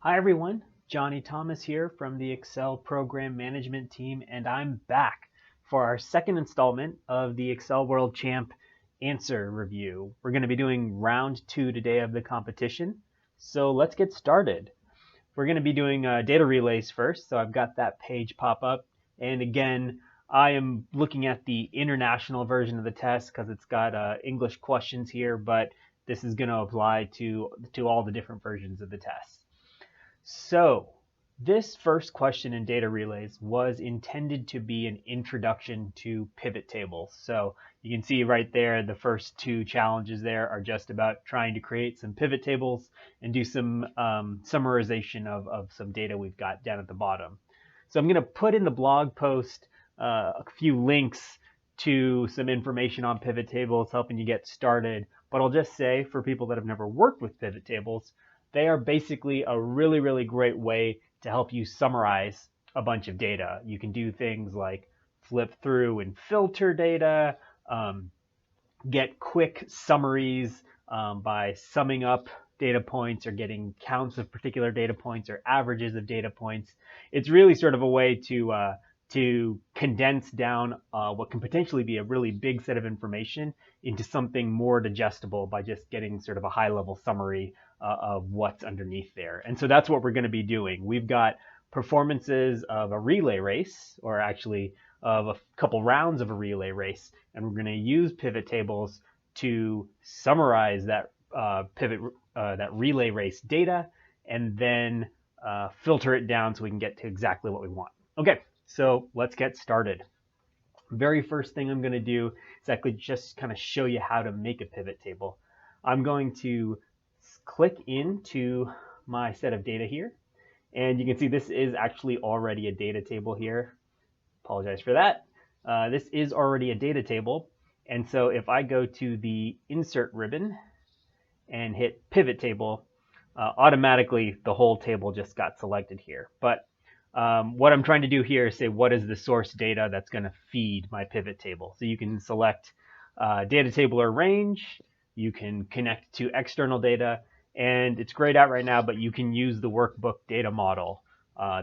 Hi everyone, Johnny Thomas here from the Excel Program Management team, and I'm back for our second installment of the Excel World Champ answer review. We're going to be doing round 2 today of the competition, so let's get started. We're going to be doing data relays first, so I've got that page pop up, and again, I am looking at the international version of the test because it's got English questions here, but this is going to apply to all the different versions of the test. So this first question in data relays was intended to be an introduction to pivot tables. So you can see right there, the first two challenges there are just about trying to create some pivot tables and do some summarization of some data we've got down at the bottom. So I'm going to put in the blog post a few links to some information on pivot tables, helping you get started. But I'll just say, for people that have never worked with pivot tables, they are basically a really, really great way to help you summarize a bunch of data. You can do things like flip through and filter data, get quick summaries by summing up data points or getting counts of particular data points or averages of data points. It's really sort of a way to condense down what can potentially be a really big set of information into something more digestible by just getting sort of a high-level summary of what's underneath there. And so that's what we're going to be doing. We've got performances of a relay race, or actually of a couple rounds of a relay race, and we're going to use pivot tables to summarize that that relay race data, and then filter it down so we can get to exactly what we want. Okay, so let's get started. Very first thing I'm going to do is actually just kind of show you how to make a pivot table. I'm going to click into my set of data here, and you can see this is actually already a data table here. Apologize for that. This is already a data table, and so if I go to the insert ribbon and hit pivot table, automatically the whole table just got selected here. But what I'm trying to do here is say, what is the source data that's going to feed my pivot table? So you can select data table or range. You can connect to external data, and it's grayed out right now, but you can use the workbook data model.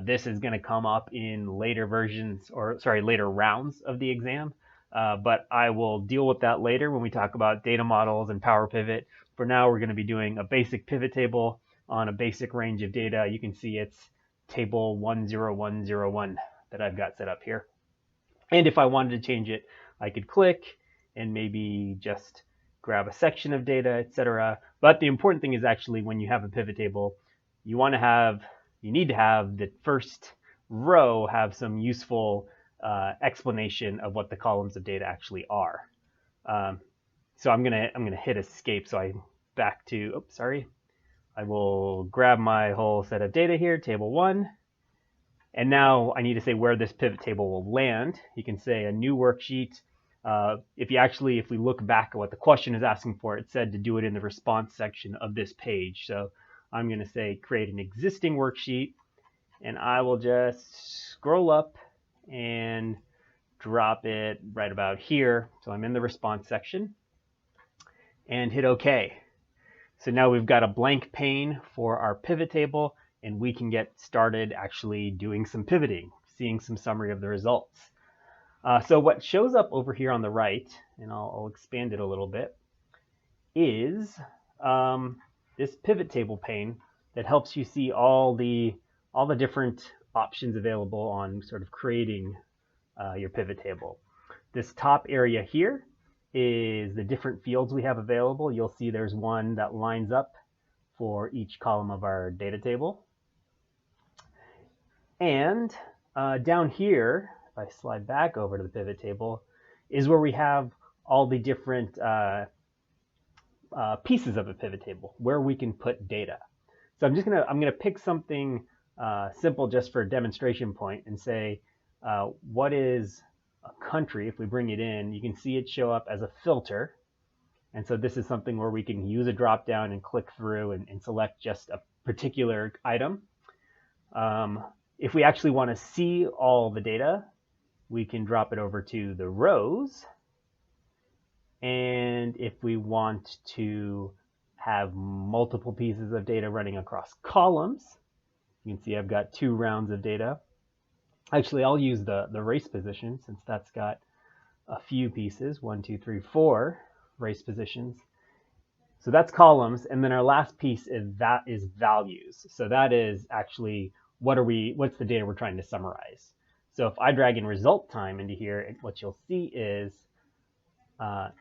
This is going to come up in later versions, or sorry, later rounds of the exam. But I will deal with that later when we talk about data models and Power Pivot. For now, we're going to be doing a basic pivot table on a basic range of data. You can see it's table 10101 that I've got set up here. And if I wanted to change it, I could click and maybe just grab a section of data, etc. But the important thing is actually when you have a pivot table, you need to have the first row have some useful explanation of what the columns of data actually are. So I'm gonna hit escape. So I'm back to, oops, sorry. I will grab my whole set of data here, table 1. And now I need to say where this pivot table will land. You can say a new worksheet. If we look back at what the question is asking for, it said to do it in the response section of this page. So I'm going to say create an existing worksheet, and I will just scroll up and drop it right about here. So I'm in the response section and hit OK. So now we've got a blank pane for our pivot table, and we can get started actually doing some pivoting, seeing some summary of the results. So what shows up over here on the right, and I'll expand it a little bit, is this pivot table pane that helps you see all the different options available on sort of creating your pivot table. This top area here is the different fields we have available. You'll see there's one that lines up for each column of our data table. And down here, if I slide back over to the pivot table, is where we have all the different pieces of a pivot table where we can put data. So I'm gonna pick something simple just for a demonstration point and say, what is a country? If we bring it in, you can see it show up as a filter. And so this is something where we can use a drop down and click through and select just a particular item. If we actually want to see all the data, we can drop it over to the rows. And if we want to have multiple pieces of data running across columns, You can see I've got 2 rounds of data. Actually, I'll use the race position since that's got a few pieces. 1, 2, 3, 4 race positions. So that's columns, and then our last piece is values. So that is actually what's the data we're trying to summarize. So if I drag in result time into here, what you'll see is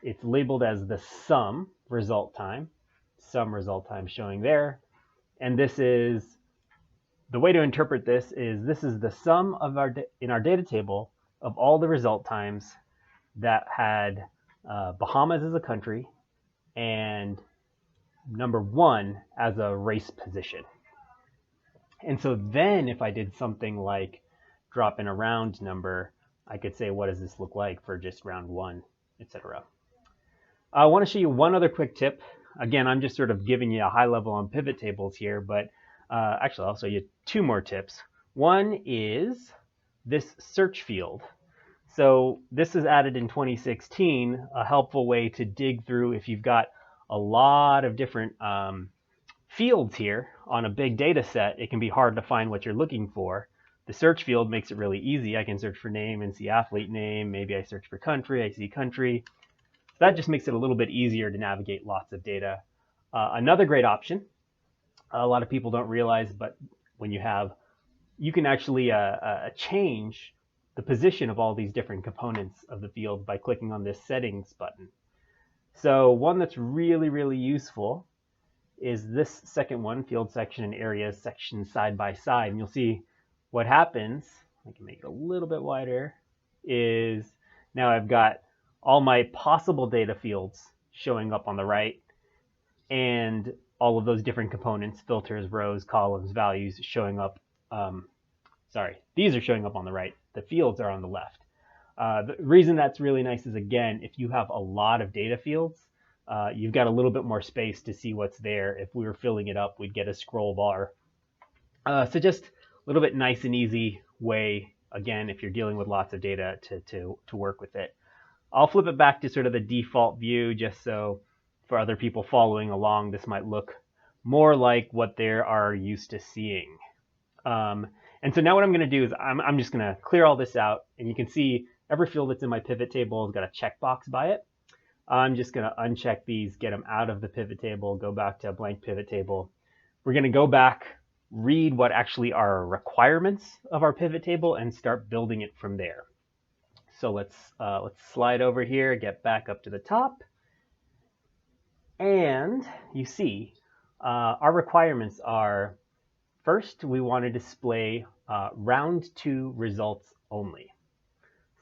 it's labeled as the sum result time showing there. And this is, the way to interpret this is the sum of in our data table of all the result times that had Bahamas as a country and number 1 as a race position. And so then if I did something like drop in a round number, I could say, what does this look like for just round 1, etc. I want to show you one other quick tip. Again, I'm just sort of giving you a high level on pivot tables here, but actually I'll show you 2 more tips. One is this search field. So this is added in 2016, a helpful way to dig through if you've got a lot of different fields here on a big data set. It can be hard to find what you're looking for. The search field makes it really easy. I can search for name and see athlete name. Maybe I search for country, I see country. So that just makes it a little bit easier to navigate lots of data. Another great option, a lot of people don't realize, but when you can actually change the position of all these different components of the field by clicking on this settings button. So one that's really, really useful is this second one, field section and areas section side by side. And you'll see what happens, I can make it a little bit wider, is now I've got all my possible data fields showing up on the right, and all of those different components, filters, rows, columns, values, showing up. These are showing up on the right. The fields are on the left. The reason that's really nice is, again, if you have a lot of data fields, you've got a little bit more space to see what's there. If we were filling it up, we'd get a scroll bar. So just a little bit nice and easy way, again, if you're dealing with lots of data to work with it. I'll flip it back to sort of the default view just so for other people following along, this might look more like what they are used to seeing. And so now what I'm going to do is I'm just going to clear all this out, and you can see every field that's in my pivot table has got a checkbox by it. I'm just going to uncheck these, get them out of the pivot table, go back to a blank pivot table. We're going to go back, read what actually are requirements of our pivot table, and start building it from there. So let's slide over here, get back up to the top, and you see our requirements are, first, we want to display round 2 results only.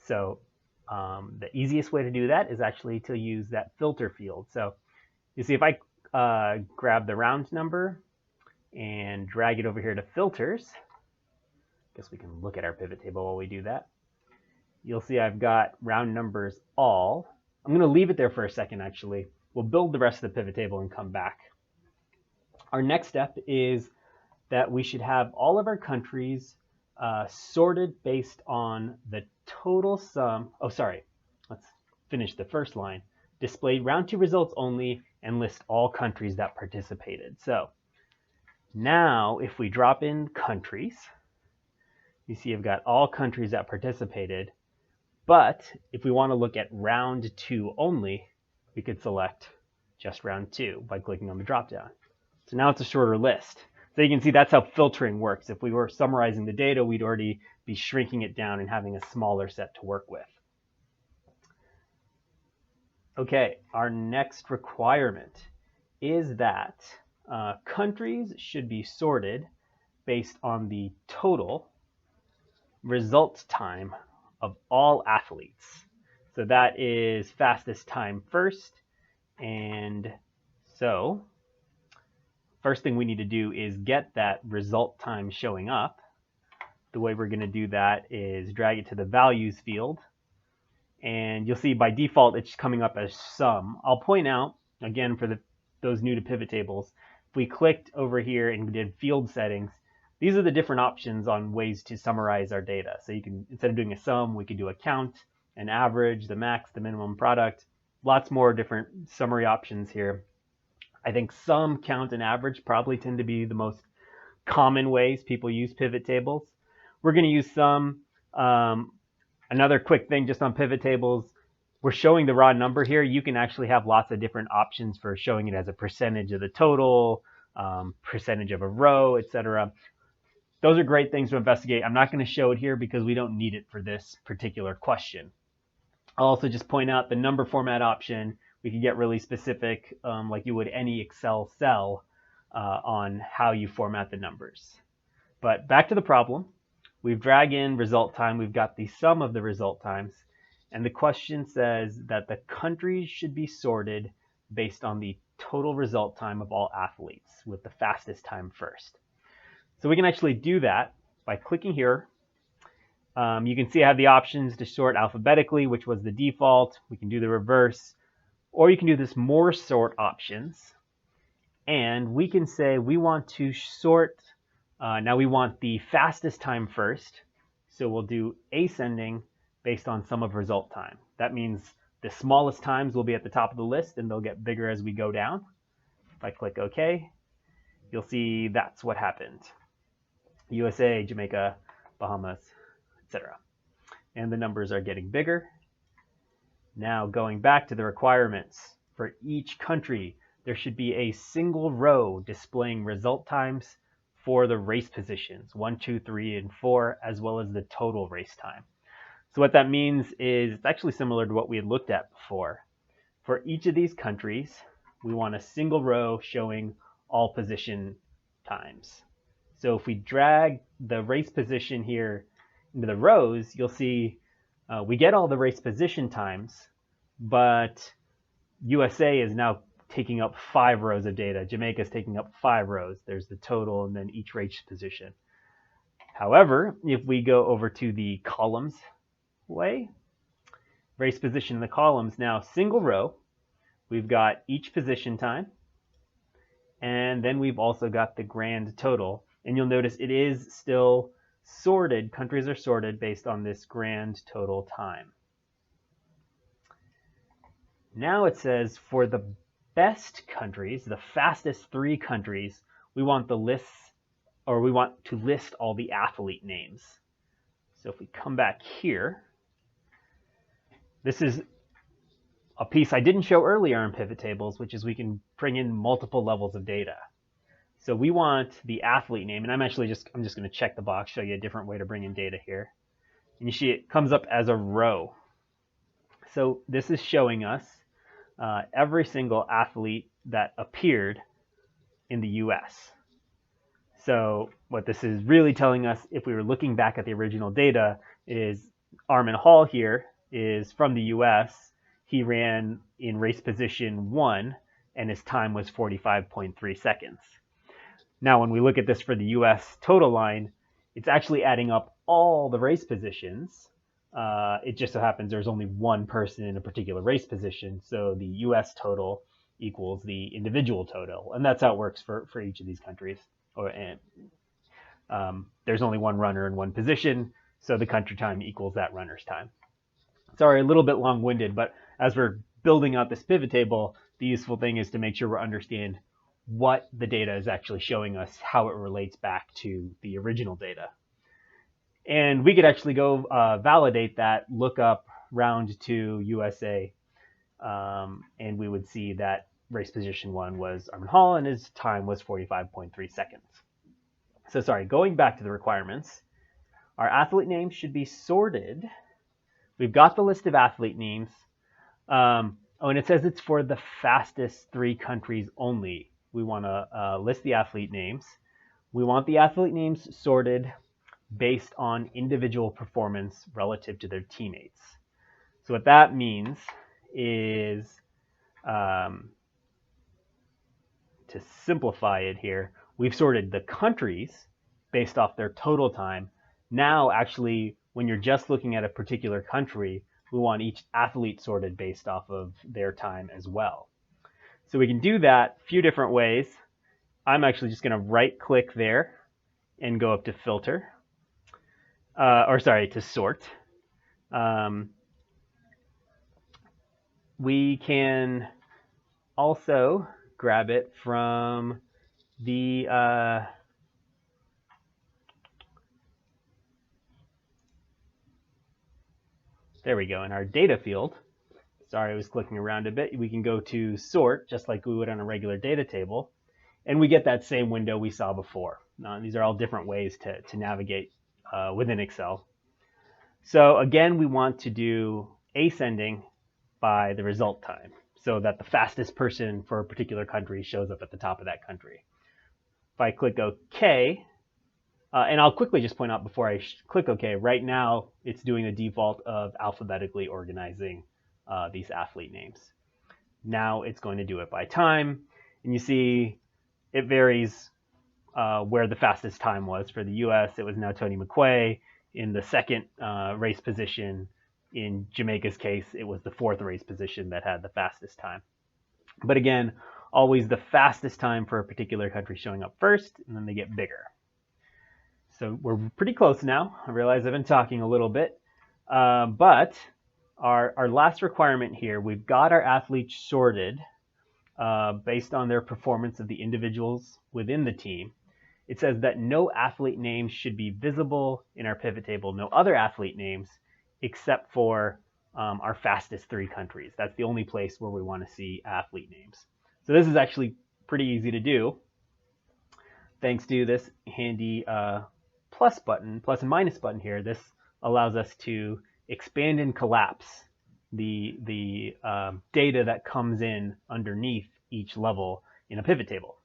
So the easiest way to do that is actually to use that filter field. So you see if I grab the round number and drag it over here to filters, I guess we can look at our pivot table while we do that. You'll see I've got round numbers all. I'm going to leave it there for a second, actually. We'll build the rest of the pivot table and come back. Our next step is that we should have all of our countries sorted based on the total sum. Oh, sorry. Let's finish the first line. Display round 2 results only and list all countries that participated. So now if we drop in countries, you see I've got all countries that participated. But if we want to look at round 2 only, we could select just round 2 by clicking on the drop down. So now it's a shorter list. So you can see that's how filtering works. If we were summarizing the data, we'd already be shrinking it down and having a smaller set to work with. Okay, our next requirement is that countries should be sorted based on the total result time of all athletes. So that is fastest time first. And so first thing we need to do is get that result time showing up. The way we're going to do that is drag it to the values field. And you'll see by default it's coming up as sum. I'll point out, again, for those new to pivot tables, if we clicked over here and did field settings, these are the different options on ways to summarize our data. So you can, instead of doing a sum, we could do a count, an average, the max, the minimum, product. Lots more different summary options here. I think sum, count, and average probably tend to be the most common ways people use pivot tables. We're going to use some. Another quick thing just on pivot tables, we're showing the raw number here. You can actually have lots of different options for showing it as a percentage of the total, percentage of a row, etc. Those are great things to investigate. I'm not going to show it here because we don't need it for this particular question. I'll also just point out the number format option. We can get really specific, like you would any Excel cell, on how you format the numbers. But back to the problem. We've dragged in result time. We've got the sum of the result times. And the question says that the countries should be sorted based on the total result time of all athletes, with the fastest time first. So we can actually do that by clicking here. You can see I have the options to sort alphabetically, which was the default. We can do the reverse, or you can do this more sort options. And we can say we want to sort, now we want the fastest time first. So we'll do ascending based on sum of result time. That means the smallest times will be at the top of the list and they'll get bigger as we go down. If I click OK, you'll see that's what happened. USA, Jamaica, Bahamas, etc. And the numbers are getting bigger. Now going back to the requirements, for each country, there should be a single row displaying result times for the race positions, 1, 2, 3, and 4, as well as the total race time. So what that means is it's actually similar to what we had looked at before. For each of these countries, we want a single row showing all position times. So if we drag the race position here into the rows, you'll see we get all the race position times, but USA is now taking up 5 rows of data. Jamaica is taking up 5 rows. There's the total and then each race position. However, if we go over to the columns way, race position in the columns, now single row, we've got each position time, and then we've also got the grand total. And you'll notice it is still sorted, countries are sorted based on this grand total time. Now it says for the best countries, the fastest 3 countries, we want the lists, or we want to list all the athlete names. So if we come back here, this is a piece I didn't show earlier in pivot tables, which is we can bring in multiple levels of data. So we want the athlete name, and I'm just going to check the box, show you a different way to bring in data here. And you see it comes up as a row. So this is showing us every single athlete that appeared in the US. So what this is really telling us, if we were looking back at the original data, is Armin Hall here is from the US. He ran in race position 1, and his time was 45.3 seconds. Now, when we look at this for the US total line, it's actually adding up all the race positions. It just so happens there's only one person in a particular race position, so the US total equals the individual total, and that's how it works for each of these countries. There's only one runner in one position, so the country time equals that runner's time. Sorry, a little bit long-winded, but as we're building out this pivot table, the useful thing is to make sure we understand what the data is actually showing us, how it relates back to the original data. And we could actually go validate that, look up round 2 USA, and we would see that race position 1 was Armin Hall, and his time was 45.3 seconds. So sorry, going back to the requirements, our athlete names should be sorted. We've got the list of athlete names. And it says it's for the fastest 3 countries only. We want to list the athlete names. We want the athlete names sorted based on individual performance relative to their teammates. So what that means is, to simplify it here, we've sorted the countries based off their total time. Now, actually, when you're just looking at a particular country, we want each athlete sorted based off of their time as well. So we can do that a few different ways. I'm actually just going to right-click there and go up to filter, to sort. We can also grab it from the there we go, in our data field, sorry I was clicking around a bit, we can go to sort just like we would on a regular data table, and we get that same window we saw before. These are all different ways to navigate within Excel. So again, we want to do ascending by the result time so that the fastest person for a particular country shows up at the top of that country. If I click OK, and I'll quickly just point out before I click OK, right now it's doing the default of alphabetically organizing these athlete names. Now it's going to do it by time, and you see it varies where the fastest time was. For the US, it was now Tony McQuay. In the second race position, in Jamaica's case, it was the fourth race position that had the fastest time. But again, always the fastest time for a particular country showing up first, and then they get bigger. So we're pretty close now. I realize I've been talking a little bit, but our last requirement here, we've got our athletes sorted based on their performance of the individuals within the team. It says that no athlete names should be visible in our pivot table, no other athlete names, except for our fastest 3 countries. That's the only place where we want to see athlete names. So this is actually pretty easy to do. Thanks to this handy plus and minus button here, this allows us to expand and collapse the data that comes in underneath each level in a pivot table.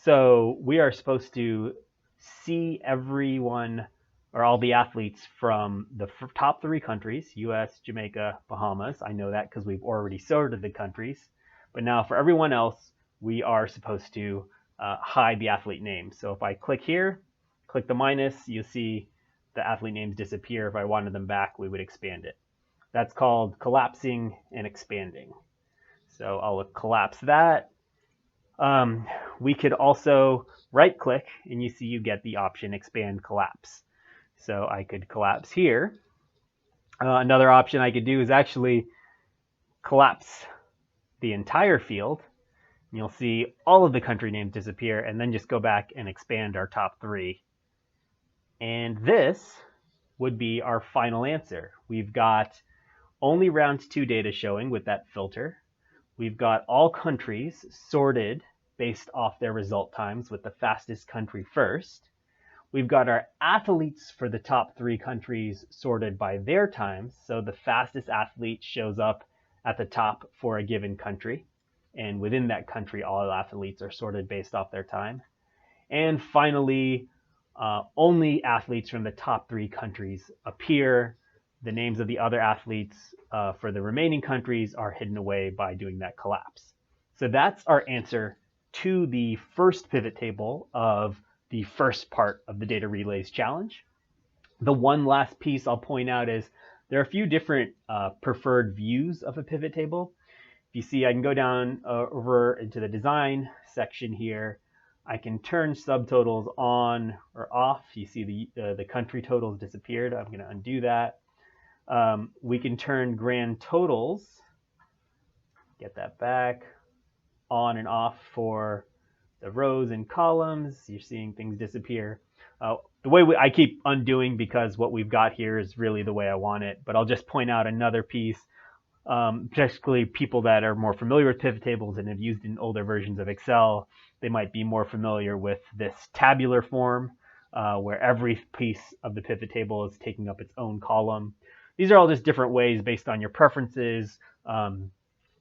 So we are supposed to see everyone or all the athletes from the top 3 countries, US, Jamaica, Bahamas. I know that because we've already sorted the countries. But now for everyone else, we are supposed to hide the athlete names. So if I click here, click the minus, you'll see the athlete names disappear. If I wanted them back, we would expand it. That's called collapsing and expanding. So I'll collapse that. We could also right click and you see you get the option expand collapse. So I could collapse here. Another option I could do is actually collapse the entire field. You'll see all of the country names disappear and then just go back and expand our top 3. And this would be our final answer. We've got only round 2 data showing with that filter. We've got all countries sorted based off their result times with the fastest country first. We've got our athletes for the top 3 countries sorted by their times. So the fastest athlete shows up at the top for a given country. And within that country, all athletes are sorted based off their time. And finally, only athletes from the top 3 countries appear. The names of the other athletes for the remaining countries are hidden away by doing that collapse. So that's our answer to the first pivot table of the first part of the Data Relays Challenge. The one last piece I'll point out is there are a few different preferred views of a pivot table. If you see, I can go down over into the design section here. I can turn subtotals on or off. You see the country totals disappeared. I'm going to undo that. We can turn grand totals, get that back, on and off for the rows and columns. You're seeing things disappear. The way I keep undoing because what we've got here is really the way I want it, but I'll just point out another piece. Particularly people that are more familiar with pivot tables and have used in older versions of Excel, they might be more familiar with this tabular form where every piece of the pivot table is taking up its own column. These are all just different ways based on your preferences,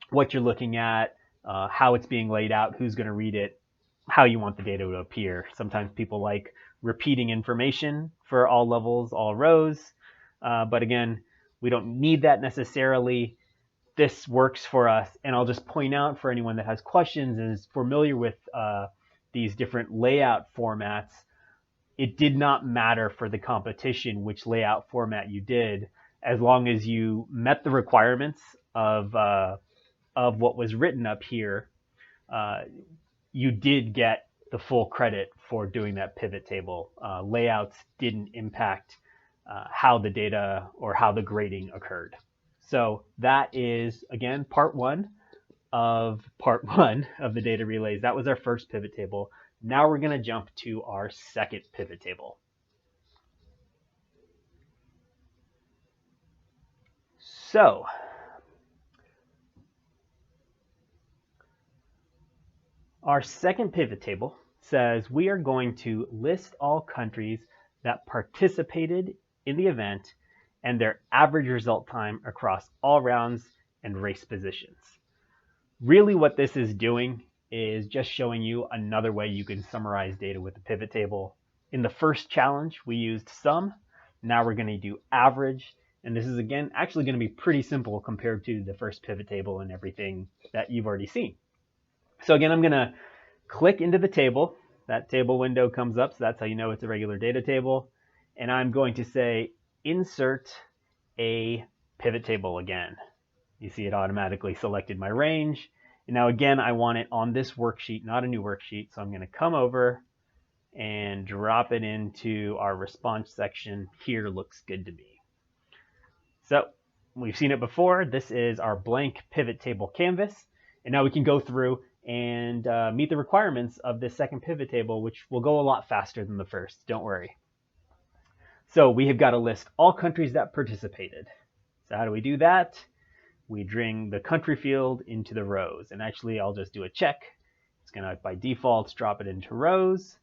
what you're looking at, how it's being laid out, who's going to read it, how you want the data to appear. Sometimes people like repeating information for all levels, all rows, but again, we don't need that necessarily. This works for us, and I'll just point out for anyone that has questions and is familiar with these different layout formats, it did not matter for the competition which layout format you did, as long as you met the requirements of what was written up here. You did get the full credit for doing that pivot table. Layouts didn't impact how the data or how the grading occurred. So that is, again, part one of the data relays. That was our first pivot table. Now we're going to jump to our second pivot table. So, our second pivot table says we are going to list all countries that participated in the event and their average result time across all rounds and race positions. Really what this is doing is just showing you another way you can summarize data with the pivot table. In the first challenge, we used sum. Now we're going to do average. And this is, again, actually going to be pretty simple compared to the first pivot table and everything that you've already seen. So again, I'm going to click into the table. That table window comes up, so that's how you know it's a regular data table. And I'm going to say insert a pivot table again. You see it automatically selected my range. And now again, I want it on this worksheet, not a new worksheet. So I'm going to come over and drop it into our response section. Here looks good to me. So we've seen it before. This is our blank pivot table canvas. And now we can go through and meet the requirements of this second pivot table, which will go a lot faster than the first. Don't worry. So we have got to list all countries that participated. So how do we do that? We bring the country field into the rows. And actually, I'll just do a check. It's going to, by default, drop it into rows.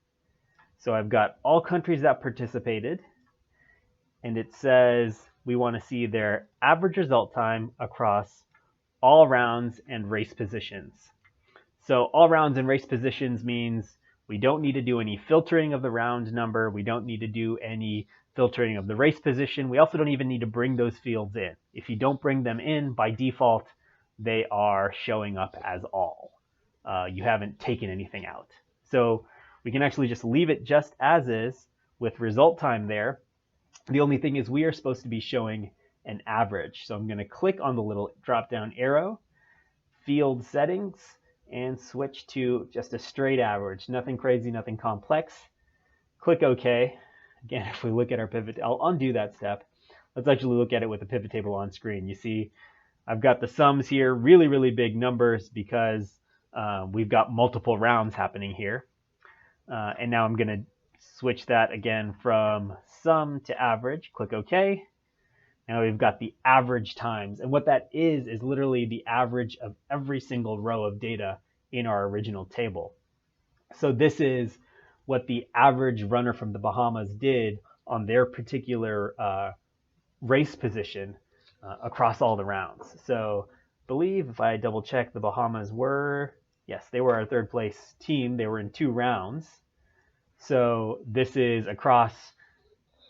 So I've got all countries that participated. And it says we want to see their average result time across all rounds and race positions. So all rounds and race positions means we don't need to do any filtering of the round number. We don't need to do any filtering of the race position. We also don't even need to bring those fields in. If you don't bring them in, by default, they are showing up as all. You haven't taken anything out. So we can actually just leave it just as is with result time there. The only thing is we are supposed to be showing an average. So I'm going to click on the little drop-down arrow, field settings, and switch to just a straight average. Nothing crazy, nothing complex. Click OK. Again, if we look at our pivot, I'll undo that step. Let's actually look at it with the pivot table on screen. You see, I've got the sums here, really, really big numbers because we've got multiple rounds happening here. And now I'm going to switch that again from sum to average. Click OK. Now we've got the average times. And what that is literally the average of every single row of data in our original table. So this is what the average runner from the Bahamas did on their particular race position across all the rounds. So I believe if I double check, the Bahamas were, yes, they were our third place team. They were in 2 rounds. So this is across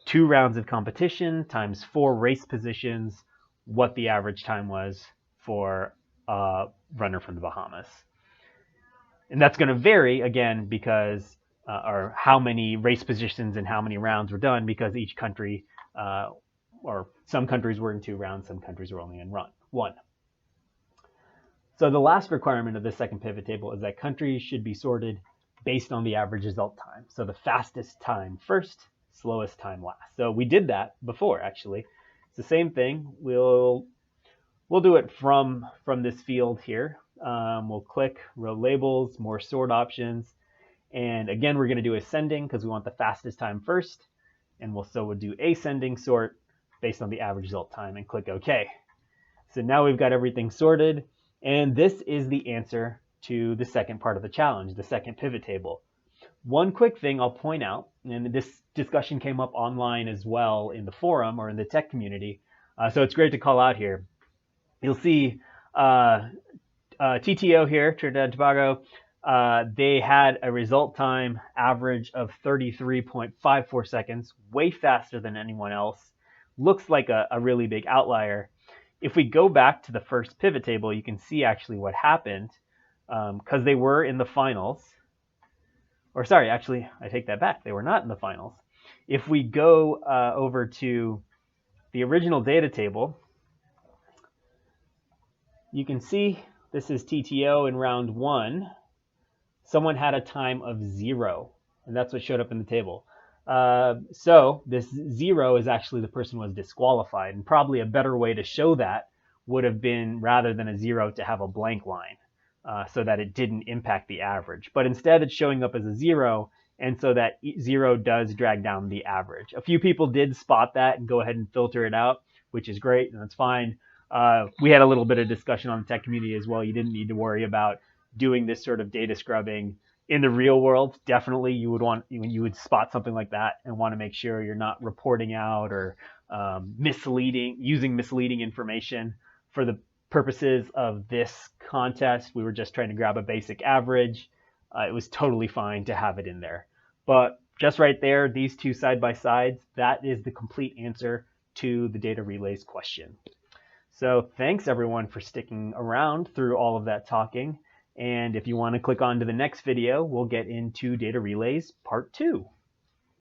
2 rounds of competition times 4 race positions, what the average time was for a runner from the Bahamas. And that's going to vary, again, because or how many race positions and how many rounds were done, because each country, or some countries were in 2 rounds, some countries were only in 1. So the last requirement of the second pivot table is that countries should be sorted based on the average result time. So the fastest time first, slowest time last. So we did that before, actually. It's the same thing. We'll do it from this field here. We'll click row labels, more sort options. And again, we're going to do ascending because we want the fastest time first. And we'll do ascending sort based on the average result time and click OK. So now we've got everything sorted. And this is the answer to the second part of the challenge, the second pivot table. One quick thing I'll point out, and this discussion came up online as well in the forum or in the tech community, so it's great to call out here. You'll see TTO here, Trinidad and Tobago, they had a result time average of 33.54 seconds, way faster than anyone else. Looks like a really big outlier. If we go back to the first pivot table, you can see actually what happened, because they were in the finals. Or sorry, actually, I take that back. They were not in the finals. If we go over to the original data table, you can see this is TTO in round 1. Someone had a time of 0, and that's what showed up in the table. So this 0 is actually the person was disqualified, and probably a better way to show that would have been, rather than a 0, to have a blank line. So that it didn't impact the average. But instead it's showing up as a 0, and so that 0 does drag down the average. A few people did spot that and go ahead and filter it out, which is great, and that's fine. We had a little bit of discussion on the tech community as well. You didn't need to worry about doing this sort of data scrubbing in the real world. Definitely, you would want when you would spot something like that and want to make sure you're not reporting out or using misleading information. For the purposes of this contest, we were just trying to grab a basic average. It was totally fine to have it in there. But just right there, these two side by sides, that is the complete answer to the data relays question. So thanks everyone for sticking around through all of that talking. And if you want to click on to the next video, we'll get into data relays part 2.